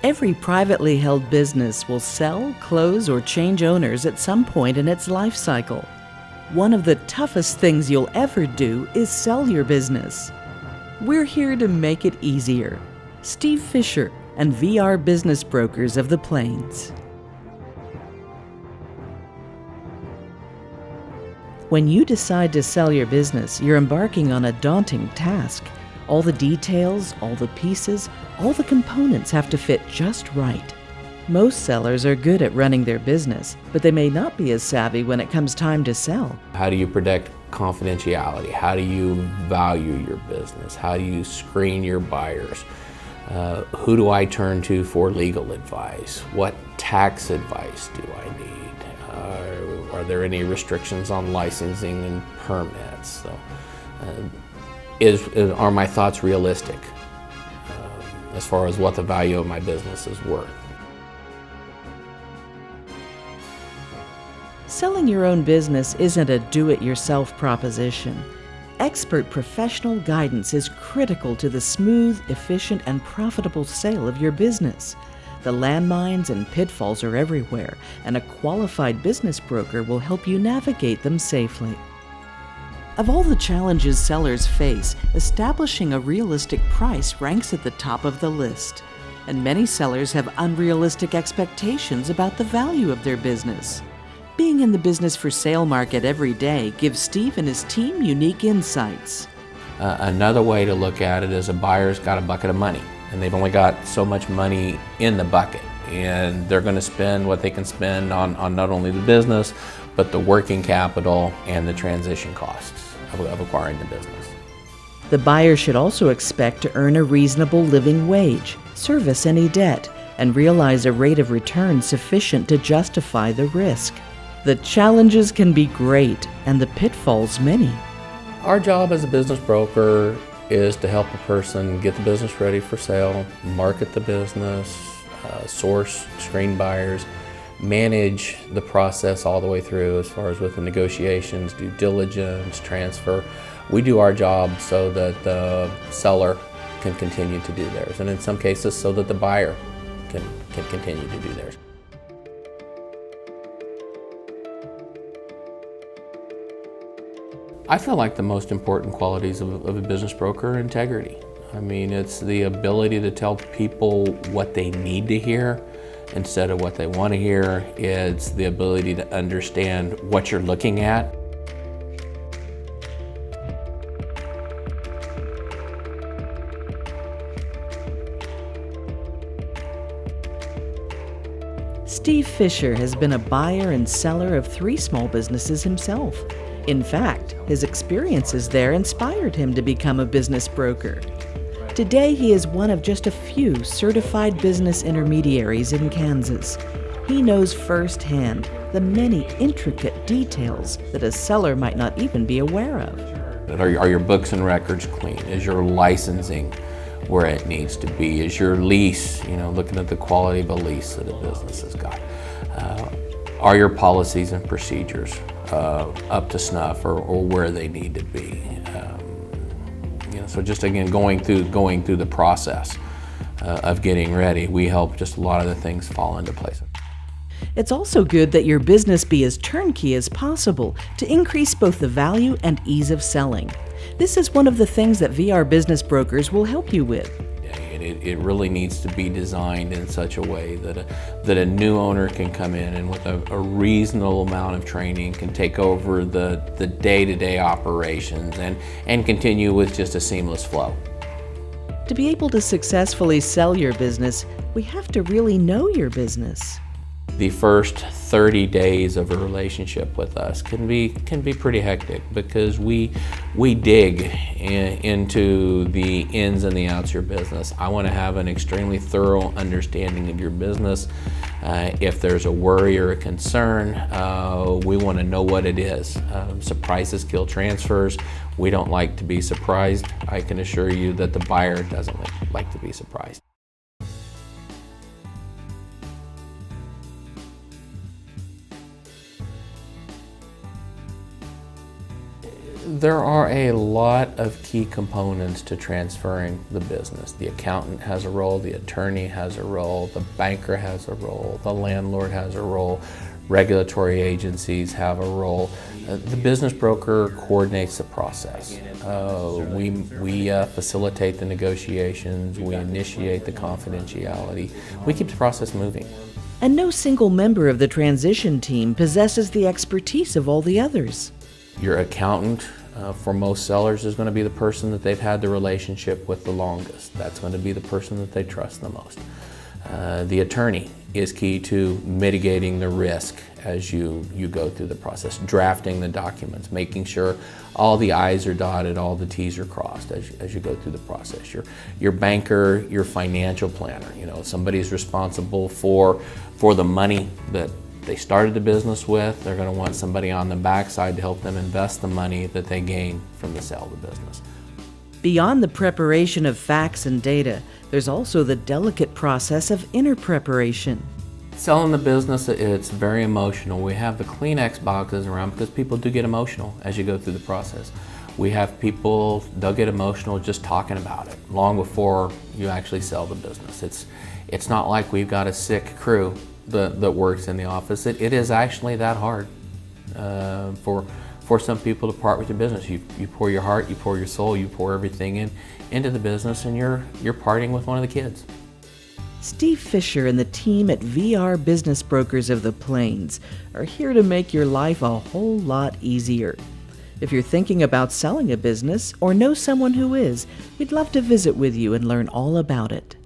Every privately held business will sell, close, or change owners at some point in its life cycle. One of the toughest things you'll ever do is sell your business. We're here to make it easier. Steve Fisher and VR Business Brokers of the Plains. When you decide to sell your business, you're embarking on a daunting task. All the details, all the pieces, all the components have to fit just right. Most sellers are good at running their business, but they may not be as savvy when it comes time to sell. How do you protect confidentiality? How do you value your business? How do you screen your buyers? Who do I turn to for legal advice? What tax advice do I need? Are there any restrictions on licensing and permits? So, are my thoughts realistic as far as what the value of my business is worth? Selling your own business isn't a do-it-yourself proposition. Expert professional guidance is critical to the smooth, efficient, and profitable sale of your business. The landmines and pitfalls are everywhere, and a qualified business broker will help you navigate them safely. Of all the challenges sellers face, establishing a realistic price ranks at the top of the list. And many sellers have unrealistic expectations about the value of their business. Being in the business for sale market every day gives Steve and his team unique insights. Another way to look at it is a buyer's got a bucket of money, and they've only got so much money in the bucket, and they're going to spend what they can spend on not only the business, but the working capital and the transition costs of acquiring the business. The buyer should also expect to earn a reasonable living wage, service any debt, and realize a rate of return sufficient to justify the risk. The challenges can be great and the pitfalls many. Our job as a business broker is to help a person get the business ready for sale, market the business, source, screen buyers, manage the process all the way through as far as with the negotiations, due diligence, transfer. We do our job so that the seller can continue to do theirs, and in some cases so that the buyer can continue to do theirs. I feel like the most important qualities of a business broker are integrity. I mean, it's the ability to tell people what they need to hear instead of what they want to hear. It's the ability to understand what you're looking at. Steve Fisher has been a buyer and seller of 3 small businesses himself. In fact, his experiences there inspired him to become a business broker. Today, he is one of just a few certified business intermediaries in Kansas. He knows firsthand the many intricate details that a seller might not even be aware of. Are your books and records clean? Is your licensing where it needs to be? Is your lease, looking at the quality of a lease that a business has got? Are your policies and procedures up to snuff or where they need to be? So just again, going through the process of getting ready, we help just a lot of the things fall into place. It's also good that your business be as turnkey as possible to increase both the value and ease of selling. This is one of the things that VR Business Brokers will help you with. It really needs to be designed in such a way that a new owner can come in and with a reasonable amount of training can take over the day-to-day operations and continue with just a seamless flow. To be able to successfully sell your business, we have to really know your business. The first 30 days of a relationship with us can be pretty hectic because we dig into the ins and the outs of your business. I want to have an extremely thorough understanding of your business. If there's a worry or a concern, we want to know what it is. Surprises kill transfers. We don't like to be surprised. I can assure you that the buyer doesn't like to be surprised. There are a lot of key components to transferring the business. The accountant has a role, the attorney has a role, the banker has a role, the landlord has a role, regulatory agencies have a role. The business broker coordinates the process. We facilitate the negotiations, we initiate the confidentiality, we keep the process moving. And no single member of the transition team possesses the expertise of all the others. Your accountant, for most sellers, is going to be the person that they've had the relationship with the longest. That's going to be the person that they trust the most. The attorney is key to mitigating the risk as you go through the process, drafting the documents, making sure all the I's are dotted, all the T's are crossed as you go through the process. Your banker, your financial planner, somebody's responsible for the money that they started the business with. They're going to want somebody on the backside to help them invest the money that they gain from the sale of the business. Beyond the preparation of facts and data, there's also the delicate process of inner preparation. Selling the business, it's very emotional. We have the Kleenex boxes around because people do get emotional as you go through the process. We have people, they'll get emotional just talking about it long before you actually sell the business. It's not like we've got a sick crew that works in the office. It is actually that hard for some people to part with your business. You pour your heart, you pour your soul, you pour everything into the business, and you're parting with one of the kids. Steve Fisher and the team at VR Business Brokers of the Plains are here to make your life a whole lot easier. If you're thinking about selling a business or know someone who is, we'd love to visit with you and learn all about it.